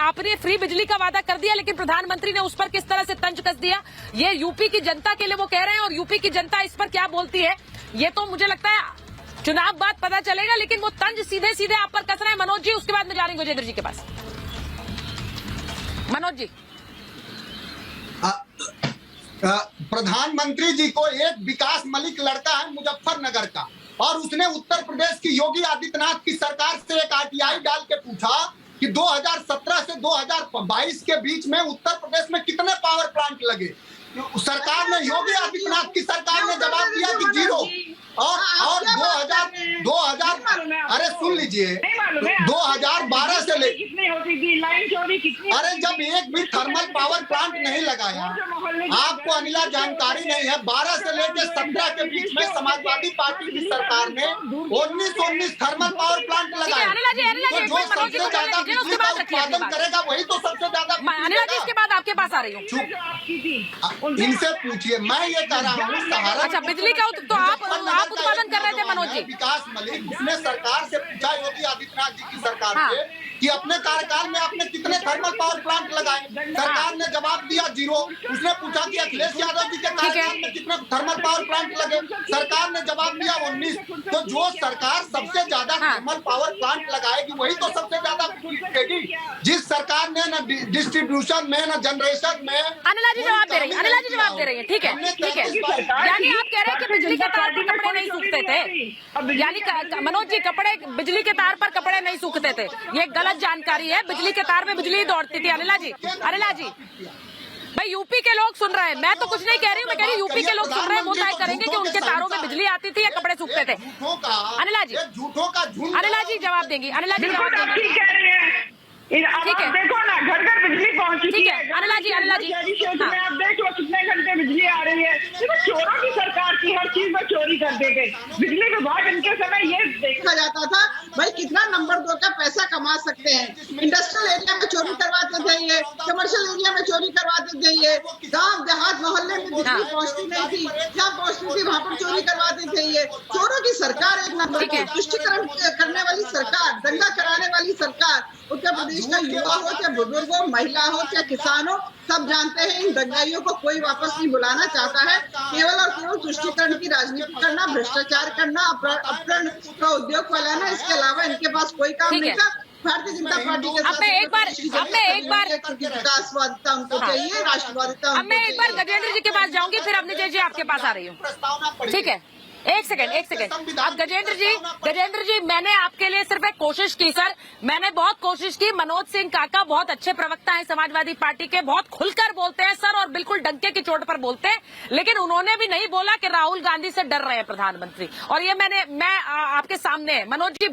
आपने फ्री बिजली का वादा कर दिया, लेकिन प्रधानमंत्री ने उस पर किस तरह से तंज कस दिया। ये यूपी की जनता के लिए वो कह रहे हैं, और यूपी की जनता इस पर क्या बोलती है ये तो मुझे लगता है चुनाव बाद पता चलेगा, लेकिन वो तंज सीधे सीधे आप पर कस रहे हैं। मनोज जी उसके बाद में जा रही हूँ गजेंद्र जी के पास। मनोज जी, प्रधानमंत्री जी को एक विकास मलिक लड़का है मुजफ्फरनगर का, और उसने उत्तर प्रदेश की योगी आदित्यनाथ की सरकार से एक आरटीआई डाल के पूछा कि 2017 से 2022 के बीच में उत्तर प्रदेश में कितने पावर प्लांट लगे। सरकार ने, योगी आदित्यनाथ की सरकार ने जवाब दिया कि 0। और 2000 अरे सुन लीजिए, 2012 से ले कितनी होती थी लाइन चोरी कितनी, अरे जब एक भी थर्मल पावर प्लांट नहीं लगाया, आपको अनिला जानकारी नहीं है, 12 से लेकर 17 के बीच में समाजवादी पार्टी की सरकार ने 19 थर्मल पावर प्लांट लगाए। तो जो सबसे ज्यादा बिजली का उत्पादन करेगा वही तो सबसे ज्यादा। अनिला जी इसके बाद आपके पास आ रही हूँ, इनसे पूछिए, मैं ये कह रहा हूँ सहारा। अच्छा, बिजली का तो आप उत्पादन कर रहे थे मनोज जी। विकास मलिक, उसने सरकार से पूछा योगी आदित्यनाथ आदित्यनाथ जी की सरकार से कि अपने कार्यकाल में आपने कितने थर्मल पावर प्लांट लगाए। सरकार ने जवाब दिया 0। उसने पूछा कि अखिलेश यादव जी के कार्यकाल में कितने थर्मल पावर प्लांट लगे। सरकार ने जवाब दिया 19। तो जो सरकार सबसे ज्यादा थर्मल पावर प्लांट लगाएगी वही तो सबसे ज्यादा बिकेगी। जिस सरकार ने न डिस्ट्रीब्यूशन में न जनरेशन में। अनिला जी जवाब दे रही है, अनिला जी जवाब दे रही है। ठीक है, ठीक है। यानी आप कह रहे हैं कि बिजली के तार पर कपड़े नहीं सूखते थे, यानी मनोज जी कपड़े बिजली के तार पर कपड़े नहीं सूखते थे, ये गलत जानकारी है। बिजली के तार में बिजली दौड़ती थी। अनिला जी भाई यूपी के लोग सुन रहे हैं, मैं तो कुछ नहीं कह रही हूँ, मैं कह रही हूँ यूपी के लोग सुन रहे हैं, वो तय करेंगे कि उनके तारों में बिजली आती थी या कपड़े सूखते थे। अनिला जी जवाब देंगी, अनिला जी जवाब देंगी। ठीक है, देखो ना घर घर बिजली पहुंची। ठीक है अनिला जी, अनिला जी क्षेत्र में आप देख लो कितने घंटे बिजली आ रही है। देखो चोरों की सरकार की हर चीज में चोरी कर दे गए। बिजली विभाग इनके समय ये देखा जाता था भाई कितना नंबर 2 का पैसा कमा सकते हैं। इंडस्ट्रियल एरिया में चोरी करवाते थे ये, कमर्शियल एरिया में चोरी करवाते थे ये, गाँव देहात मोहल्ले में बिजली पहुँचती नहीं थी, जहाँ पहुँचती थी वहाँ पर चोरी करवाते थे ये। चोरों की सरकार एक नंबर, तुष्टिकरण करने वाली सरकार, दंगा कराने वाली सरकार। उत्तर प्रदेश का युवा हो चाहे बुजुर्ग हो, महिला हो चाहे किसान हो, सब जानते हैं इन दंगाइयों को कोई वापस नहीं बुलाना चाहता है। केवल और केवल तुष्टिकरण की राजनीति करना, भ्रष्टाचार करना, अपहरण का उद्योग फैलाना, इसके अलावा इनके पास कोई काम नहीं था। भारतीय जनता पार्टी के साथ एक बार विकासवादिता उनको चाहिए, राष्ट्रवादिता। मैं एक बार गजेंद्र जी के पास जाऊंगी, फिर अपनी जी आपके पास आ रही हूँ। ठीक है, एक सेकंड। अब गजेंद्र जी मैंने आपके लिए सिर्फ एक कोशिश की सर, मैंने बहुत कोशिश की। मनोज सिंह काका बहुत अच्छे प्रवक्ता हैं समाजवादी पार्टी के, बहुत खुलकर बोलते हैं सर और बिल्कुल डंके की चोट पर बोलते हैं, लेकिन उन्होंने भी नहीं बोला कि राहुल गांधी से डर रहे हैं प्रधानमंत्री। और ये मैं आपके सामने है मनोज जी,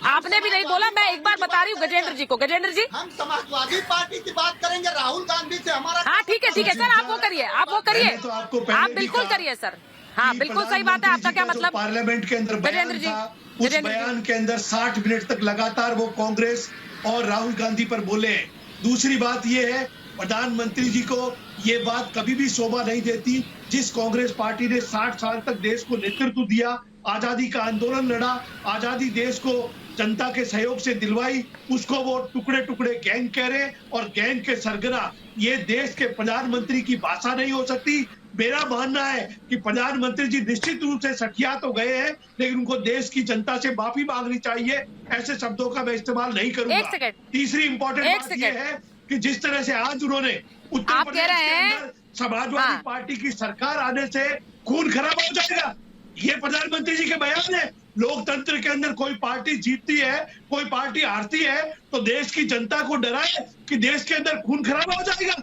आपने भी नहीं बोला। मैं एक बार बता रही हूँ गजेंद्र जी को। गजेंद्र जी हम समाजवादी पार्टी की बात करेंगे, राहुल गांधी से हमारा। हाँ ठीक है सर, आप वो करिए, आप बिल्कुल करिए सर। हाँ बिल्कुल सही बात है। आपका क्या मतलब? पार्लियामेंट के अंदर बयान था, उस बयान के अंदर 60 मिनट तक लगातार वो कांग्रेस और राहुल गांधी पर बोले। दूसरी बात ये है, प्रधानमंत्री जी को ये बात कभी भी शोभा नहीं देती, जिस कांग्रेस पार्टी ने 60 साल तक देश को नेतृत्व दिया, आजादी का आंदोलन लड़ा, आजादी देश को जनता के सहयोग से दिलवाई, उसको वो टुकड़े टुकड़े गैंग कह रहे और गैंग के सरगना। ये देश के प्रधानमंत्री की भाषा नहीं हो सकती। मेरा मानना है कि प्रधानमंत्री जी निश्चित रूप से सठिया तो गए हैं, लेकिन उनको देश की जनता से माफी मांगनी चाहिए। ऐसे शब्दों का मैं इस्तेमाल नहीं करूंगा। तीसरी इंपॉर्टेंट बात यह है कि जिस तरह से आज उन्होंने उत्तर प्रदेश के अंदर समाजवादी पार्टी की सरकार आने से खून खराब हो जाएगा, ये प्रधानमंत्री जी के बयान है। लोकतंत्र के अंदर कोई पार्टी जीतती है, कोई पार्टी हारती है, तो देश की जनता को डराए कि देश के अंदर खून खराब हो जाएगा।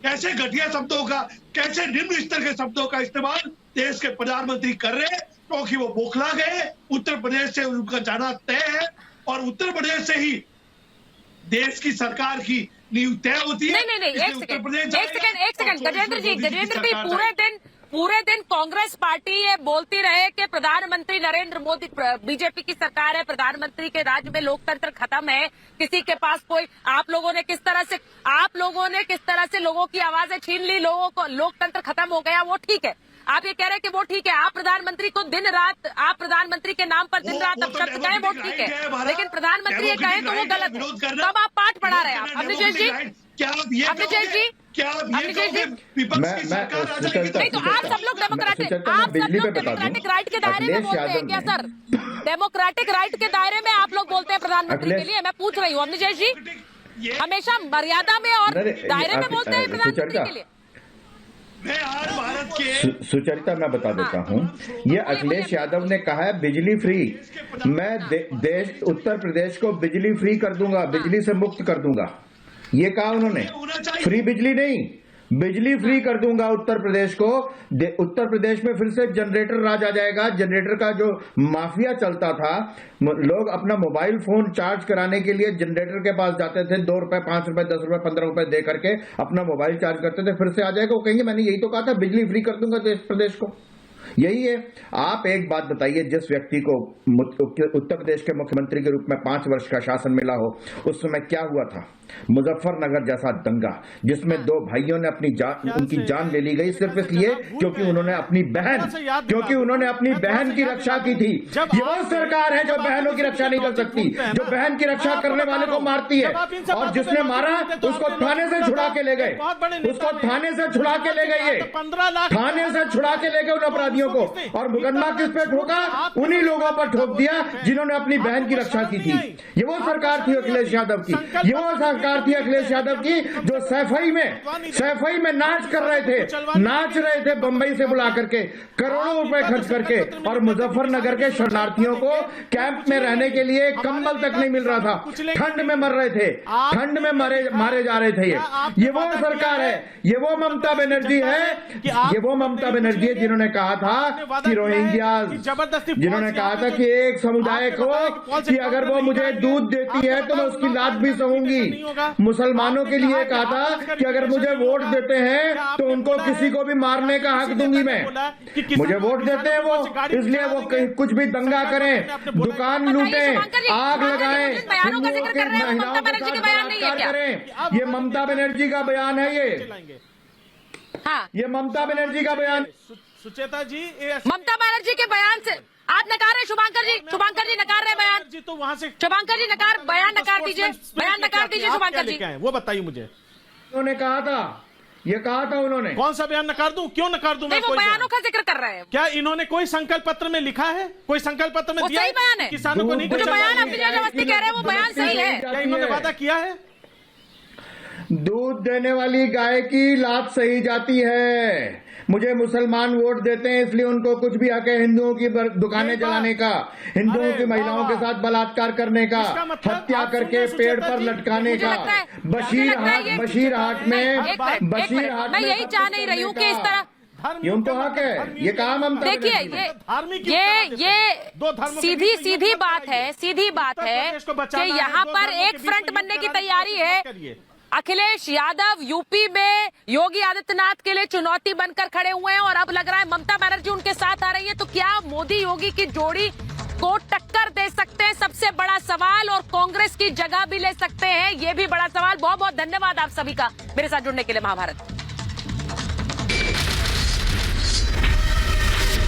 कैसे घटिया शब्दों का, कैसे निम्न स्तर के शब्दों का इस्तेमाल देश के प्रधानमंत्री कर रहे हैं, क्योंकि वो बौखला गए। उत्तर प्रदेश से उनका जाना तय है और उत्तर प्रदेश से ही देश की सरकार की नींव तय होती है। नहीं, एक सेकंड गजेंद्र जी, पूरे दिन कांग्रेस पार्टी ये बोलती रहे कि प्रधानमंत्री नरेंद्र मोदी, बीजेपी की सरकार है, प्रधानमंत्री के राज में लोकतंत्र खत्म है, किसी के पास कोई। आप लोगों ने किस तरह से लोगों की आवाजें छीन ली, लोगों को लोकतंत्र खत्म हो गया, वो ठीक है। आप ये कह रहे हैं कि वो ठीक है, आप प्रधानमंत्री को दिन रात, आप प्रधानमंत्री के नाम पर दिन रात अपशब्द कहें, वो ठीक है, लेकिन प्रधानमंत्री ये कहें तो वो गलत है। तब आप पाठ पढ़ा रहे हैं आप। अमृतेश जी, नहीं तो आप सब लोग डेमोक्रेटिक राइट के दायरे में बोलते हैं क्या सर? डेमोक्रेटिक राइट के दायरे में आप लोग बोलते हैं प्रधानमंत्री के लिए? मैं पूछ रही हूँ अमृतेश जी, हमेशा मर्यादा में और दायरे में बोलते हैं प्रधानमंत्री के लिए। सुचरिता मैं बता देता हूँ, ये अखिलेश यादव ने कहा है बिजली फ्री, मैं देश उत्तर प्रदेश को बिजली फ्री कर दूंगा, बिजली से मुक्त कर दूंगा, ये कहा उन्होंने। फ्री बिजली नहीं, बिजली फ्री कर दूंगा उत्तर प्रदेश को। उत्तर प्रदेश में फिर से जनरेटर राज आ जाएगा। जनरेटर का जो माफिया चलता था, लोग अपना मोबाइल फोन चार्ज कराने के लिए जनरेटर के पास जाते थे, 2 रुपए, 5 रुपए, 10 रुपए, 15 रुपए दे करके अपना मोबाइल चार्ज करते थे, फिर से आ जाएगा। वो कहेंगे मैंने यही तो कहा था, बिजली फ्री कर दूंगा देश प्रदेश को। यही है। आप एक बात बताइए, जिस व्यक्ति को उत्तर प्रदेश के मुख्यमंत्री के रूप में 5 वर्ष का शासन मिला हो, उस समय क्या हुआ था? मुजफ्फरनगर जैसा दंगा जिसमें 2 भाइयों ने उनकी जान ले ली गई सिर्फ इसलिए क्योंकि उन्होंने अपनी बहन की रक्षा की थी। ये वो सरकार है जो बहनों की रक्षा नहीं कर सकती, जो बहन की रक्षा करने वाले को मारती है, और जिसने मारा उसको थाने से छुड़ा के ले गए, थाने से छुड़ा के ले गए उन अपराधियों को, और मुकदमा किस पे ठोका? उन्हीं लोगों पर ठोक दिया जिन्होंने अपनी बहन की रक्षा की थी। ये वो सरकार थी अखिलेश यादव की, ये वो सरकार थी अखिलेश यादव की जो सैफई में नाच रहे थे बंबई से बुला करके, करोड़ों रुपए खर्च करके, और मुजफ्फरनगर के शरणार्थियों को कैंप में रहने के लिए कंबल तक नहीं मिल रहा था, ठंड में मर रहे थे, ठंड में मारे जा रहे थे। ये वो सरकार है, ये वो ममता बनर्जी है जिन्होंने कहा था कि रोहिंग्या, जिन्होंने कहा था कि एक समुदाय को कि अगर वो मुझे दूध देती है तो मैं उसकी लात भी सहूंगी। मुसलमानों के लिए कहा था कि अगर मुझे वोट देते हैं तो उनको किसी को भी मारने का हक दूंगी मैं। मुझे वोट देते हैं वो, इसलिए वो कुछ भी दंगा करें, दुकान लूटें, आग लगाएं, महिलाओं के बलात्कार करें। ये ममता बनर्जी का बयान है। ये ममता बनर्जी का बयान। सुचेता जी, ममता बनर्जी के बयान से आप नकार रहे, शुभंकर जी नकार रहे बयान जी, तो वहां से शुभंकर जी बयान नकार दीजिए शुभंकर जी। वो बताइए मुझे। उन्होंने कहा था, ये कहा था उन्होंने। कौन सा बयान नकार दूं? क्यों नकार दूं? मैं वो बयानों का जिक्र कर रहे हैं। क्या इन्होंने कोई संकल्प पत्र में लिखा है? कोई संकल्प पत्र में दिया है? बयान है किसानों को नहीं, जो बयान आप जबरदस्ती कह रहे हैं वो बयान सही है। क्या इन्होंने वादा किया है? दूध देने वाली गाय की लात सही जाती है। मुझे मुसलमान वोट देते हैं इसलिए उनको कुछ भी हक है हिंदुओं की दुकानें जलाने का, हिंदुओं की महिलाओं के साथ बलात्कार करने का, हत्या करके पेड़ पर लटकाने का। बशीरहाट में मैं यही चाह नहीं रही हूँ कि इस तरह ये उनको हक है। ये काम हम देखिए, ये सीधी बात है कि यहाँ पर एक फ्रंट बनने की तैयारी है। अखिलेश यादव यूपी में योगी आदित्यनाथ के लिए चुनौती बनकर खड़े हुए हैं और अब लग रहा है ममता बनर्जी उनके साथ आ रही है। तो क्या मोदी योगी की जोड़ी को टक्कर दे सकते हैं? सबसे बड़ा सवाल। और कांग्रेस की जगह भी ले सकते हैं, ये भी बड़ा सवाल। बहुत बहुत धन्यवाद आप सभी का मेरे साथ जुड़ने के लिए। महाभारत।